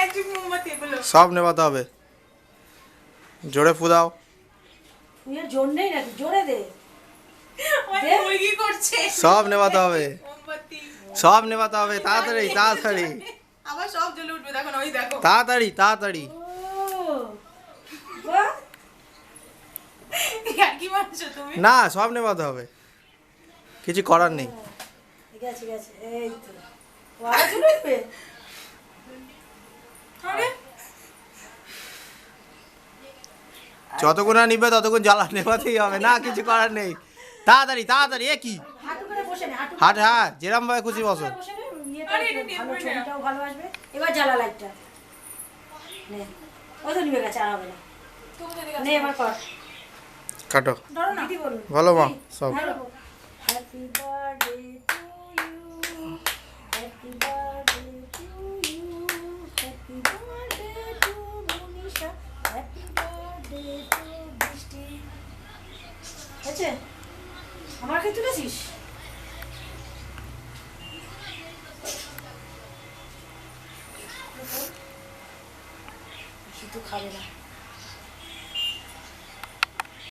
Magic মোমবাতি এগুলো সব নেভাতে হবে। জোরে ফু দাও। তুই জোর নেই নাকি? জোরে দে। মুরগি করছে সব নেভাতে হবে, মোমবাতি সব নেভাতে হবে, তাড়াতাড়ি তাড়াতাড়ি আবার সব জ্বলে উঠবে। দেখো না, ওই দেখো তাড়াতাড়ি তাড়াতাড়ি। ও বাহ, কি মানছো তুমি? না, সব নেভাতে হবে, কিছু করার নেই। ঠিক আছে ঠিক আছে, এই তো ও আরো চলে উঠবে। আরে যতক্ষণ না নিবে ততক্ষণ জ্বালা নেভাতেই হবে, না কিছু করার নেই। তাড়াতাড়ি তাড়াতাড়ি। এ কি হাঁটু করে বসে নে, হাঁটু হাট, হ্যাঁ যেরম ভাবে খুশি বসো। করে বসে নে, ইয়েটা আরে এটা একটু নিয়ে ভালো, পড়ে না। ছবিটাও ভালো আসবে। এবার জ্বালা লাইটটা নে, ওই তো নিবে গেছে, আর হবে না। তুমি যদি নে এবার কর। কাটো। ধরো না। দিদি বলুন বলো মা সব। Happy birthday to you, happy birthday to you, happy birthday to Manisha, happy birthday to Brishti. আছে আমার কে তুলেছিস? শুধু খাবে না।